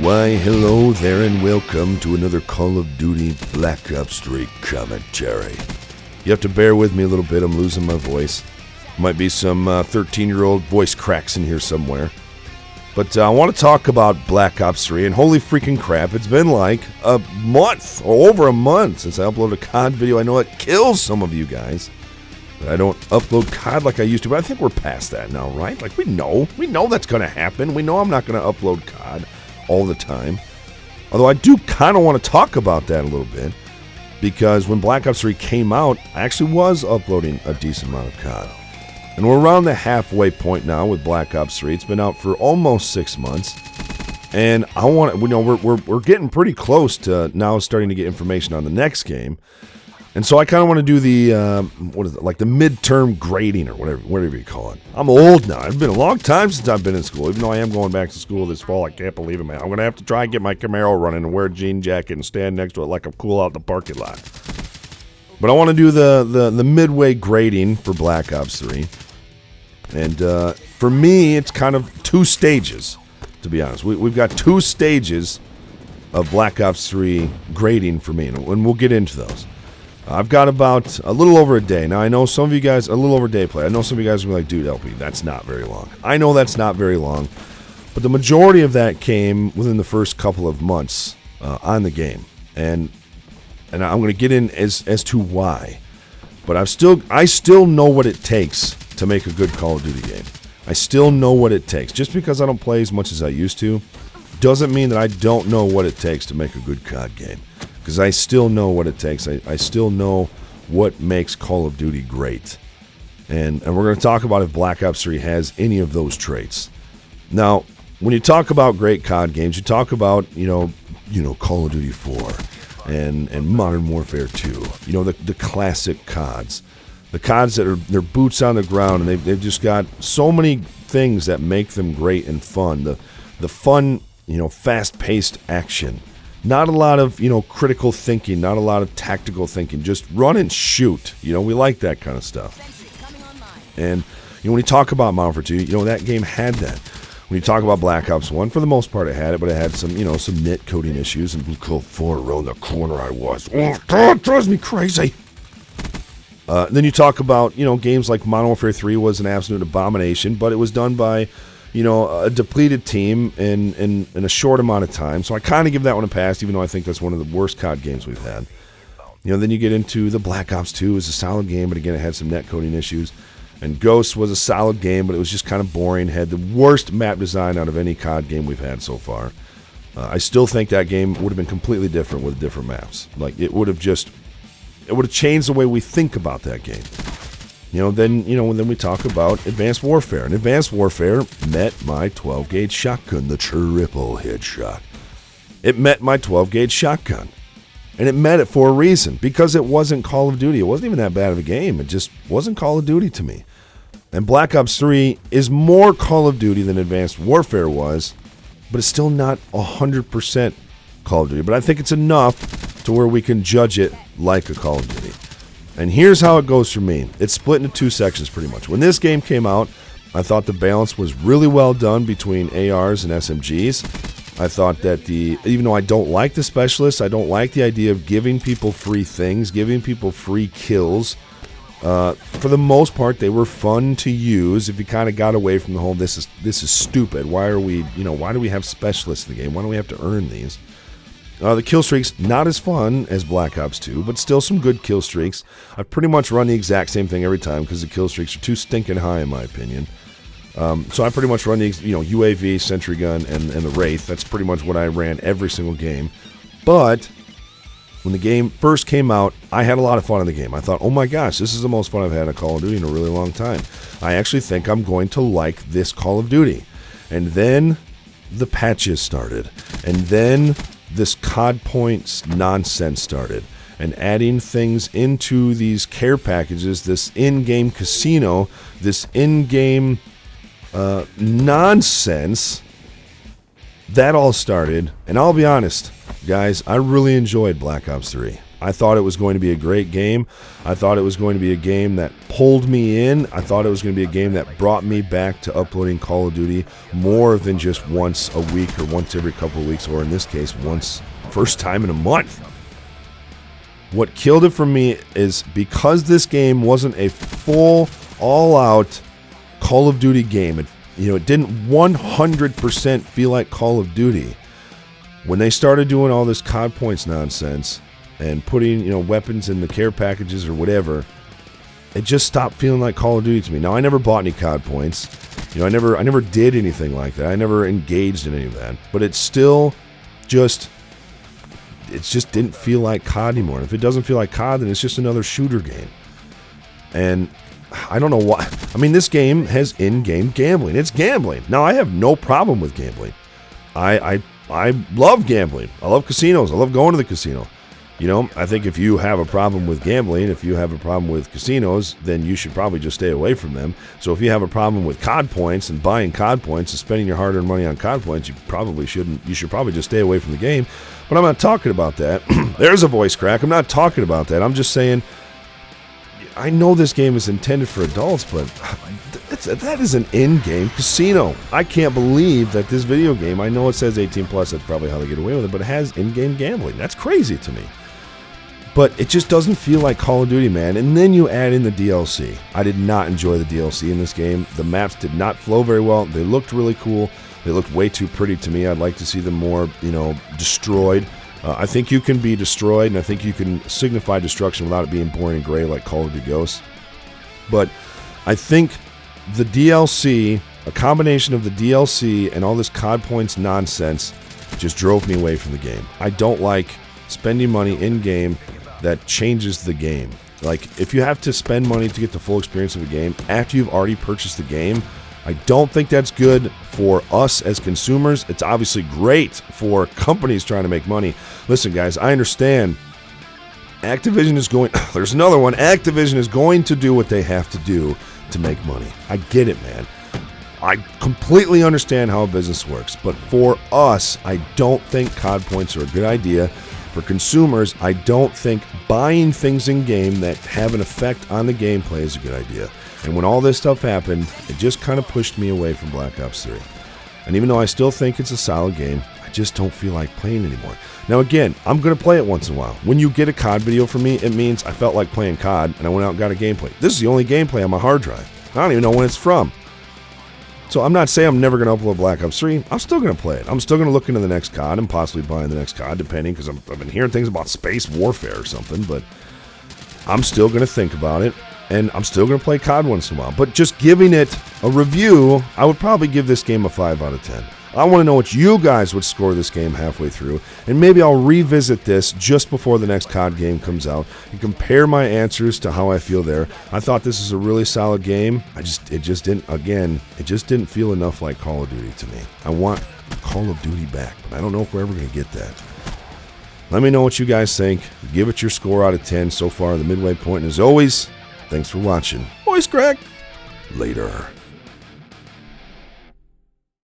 Why, hello there and welcome to another Call of Duty Black Ops 3 commentary. You have to bear with me a little bit, I'm losing my voice. Might be some 13-year-old voice cracks in here somewhere. But I want to talk about Black Ops 3, and holy freaking crap, it's been like a month, or over a month, since I uploaded a COD video. I know it kills some of you guys, that I don't upload COD like I used to, but I think we're past that now, right? Like, we know that's going to happen. We know I'm not going to upload COD all the time. Although I do kind of want to talk about that a little bit, because when Black Ops 3 came out, I actually was uploading a decent amount of COD. And we're around the halfway point now with Black Ops 3. It's been out for almost 6 months. And I want to, we're getting pretty close to now starting to get information on the next game. And so I kind of want to do the, like the midterm grading or whatever you call it. I'm old now. It's been a long time since I've been in school. Even though I am going back to school this fall, I can't believe it, man. I'm going to have to try and get my Camaro running and wear a jean jacket and stand next to it like I'm cool out in the parking lot. But I want to do the midway grading for Black Ops 3. And for me, it's kind of two stages, to be honest. We've got two stages of Black Ops 3 grading for me, and we'll get into those. I've got about a little over a day. Now, I know some of you guys, a little over a day play. I know some of you guys are like, dude, LP, that's not very long. I know that's not very long, but the majority of that came within the first couple of months on the game. And I'm going to get in as to why. But I still know what it takes to make a good Call of Duty game. I still know what it takes. Just because I don't play as much as I used to doesn't mean that I don't know what it takes to make a good COD game. Because I still know what it takes. I still know what makes Call of Duty great. And we're going to talk about if Black Ops 3 has any of those traits. Now, when you talk about great COD games, you talk about, you know, Call of Duty 4 and Modern Warfare 2. You know, the classic CODs. The CODs that are they're boots on the ground, and they've just got so many things that make them great and fun. The fun, you know, fast-paced action. Not a lot of, you know, critical thinking, not a lot of tactical thinking. Just run and shoot. You know, we like that kind of stuff. And, you know, when you talk about Modern Warfare 2, you know, that game had that. When you talk about Black Ops 1, for the most part it had it, but it had some, you know, some net coding issues. And Blue Coat 4 around the corner I was. Oh, God, drives me crazy. Then you talk about, you know, games like Modern Warfare 3 was an absolute abomination, but it was done by, you know, a depleted team in a short amount of time. So I kind of give that one a pass, even though I think that's one of the worst COD games we've had. You know, then you get into the Black Ops 2. It was a solid game, but again, it had some net coding issues. And Ghost was a solid game, but it was just kind of boring. Had the worst map design out of any COD game we've had so far. I still think that game would have been completely different with different maps. Like, it would have changed the way we think about that game. Then we talk about Advanced Warfare. And Advanced Warfare met my 12-gauge shotgun, the triple headshot. It met my 12-gauge shotgun. And it met it for a reason, because it wasn't Call of Duty. It wasn't even that bad of a game. It just wasn't Call of Duty to me. And Black Ops 3 is more Call of Duty than Advanced Warfare was, but it's still not 100% Call of Duty. But I think it's enough to where we can judge it like a Call of Duty. And here's how it goes for me. It's split into two sections pretty much. When this game came out, I thought the balance was really well done between ARs and SMGs. I thought that even though I don't like the specialists, I don't like the idea of giving people free things, giving people free kills. For the most part, they were fun to use if you kind of got away from the whole, this is stupid. Why do we have specialists in the game? Why do we have to earn these? The kill streaks, not as fun as Black Ops 2, but still some good kill streaks. I pretty much run the exact same thing every time because the kill streaks are too stinking high in my opinion. So I pretty much run the UAV, Sentry Gun, and the Wraith. That's pretty much what I ran every single game. But when the game first came out, I had a lot of fun in the game. I thought, oh my gosh, this is the most fun I've had in Call of Duty in a really long time. I actually think I'm going to like this Call of Duty. And then the patches started. And then this COD points nonsense started. And adding things into these care packages, this in-game casino, this in-game nonsense, that all started. And I'll be honest, guys, I really enjoyed Black Ops 3. I thought it was going to be a great game. I thought it was going to be a game that pulled me in. I thought it was going to be a game that brought me back to uploading Call of Duty more than just once a week or once every couple of weeks, or in this case, first time in a month. What killed it for me is because this game wasn't a full, all-out Call of Duty game. It didn't 100% feel like Call of Duty. When they started doing all this COD points nonsense and putting, weapons in the care packages or whatever, it just stopped feeling like Call of Duty to me. Now, I never bought any COD points. I never did anything like that. I never engaged in any of that. But it still just didn't feel like COD anymore. And if it doesn't feel like COD, then it's just another shooter game. And I don't know why. I mean, this game has in-game gambling. It's gambling. Now, I have no problem with gambling. I love gambling. I love casinos. I love going to the casino. I think if you have a problem with gambling, if you have a problem with casinos, then you should probably just stay away from them. So if you have a problem with COD points and buying COD points and spending your hard-earned money on COD points, you probably shouldn't. You should probably just stay away from the game. But I'm not talking about that. There's a voice crack. I'm not talking about that. I'm just saying, I know this game is intended for adults, but that is an in-game casino. I can't believe that this video game, I know it says 18+, that's probably how they get away with it, but it has in-game gambling. That's crazy to me. But it just doesn't feel like Call of Duty, man. And then you add in the DLC. I did not enjoy the DLC in this game. The maps did not flow very well. They looked really cool. They looked way too pretty to me. I'd like to see them more, destroyed. I think you can be destroyed, and I think you can signify destruction without it being boring and gray like Call of Duty Ghosts. But I think the DLC, a combination of the DLC and all this COD points nonsense, just drove me away from the game. I don't like spending money in-game that changes the game. Like, if you have to spend money to get the full experience of a game after you've already purchased the game, I don't think that's good for us as consumers. It's obviously great for companies trying to make money. Listen, guys, I understand Activision is going... There's another one. Activision is going to do what they have to do to make money. I get it, man. I completely understand how a business works. But for us, I don't think COD points are a good idea. For consumers, I don't think buying things in-game that have an effect on the gameplay is a good idea. And when all this stuff happened, it just kind of pushed me away from Black Ops 3. And even though I still think it's a solid game, I just don't feel like playing anymore. Now again, I'm going to play it once in a while. When you get a COD video from me, it means I felt like playing COD and I went out and got a gameplay. This is the only gameplay on my hard drive. I don't even know when it's from. So I'm not saying I'm never going to upload Black Ops 3. I'm still going to play it. I'm still going to look into the next COD and possibly buying the next COD, depending, because I've been hearing things about space warfare or something, but I'm still going to think about it. And I'm still going to play COD once in a while. But just giving it a review, I would probably give this game a 5 out of 10. I want to know what you guys would score this game halfway through. And maybe I'll revisit this just before the next COD game comes out and compare my answers to how I feel there. I thought this is a really solid game. It just didn't feel enough like Call of Duty to me. I want Call of Duty back, but I don't know if we're ever going to get that. Let me know what you guys think. Give it your score out of 10 so far, the midway point. And as always, thanks for watching. Voice crack. Later.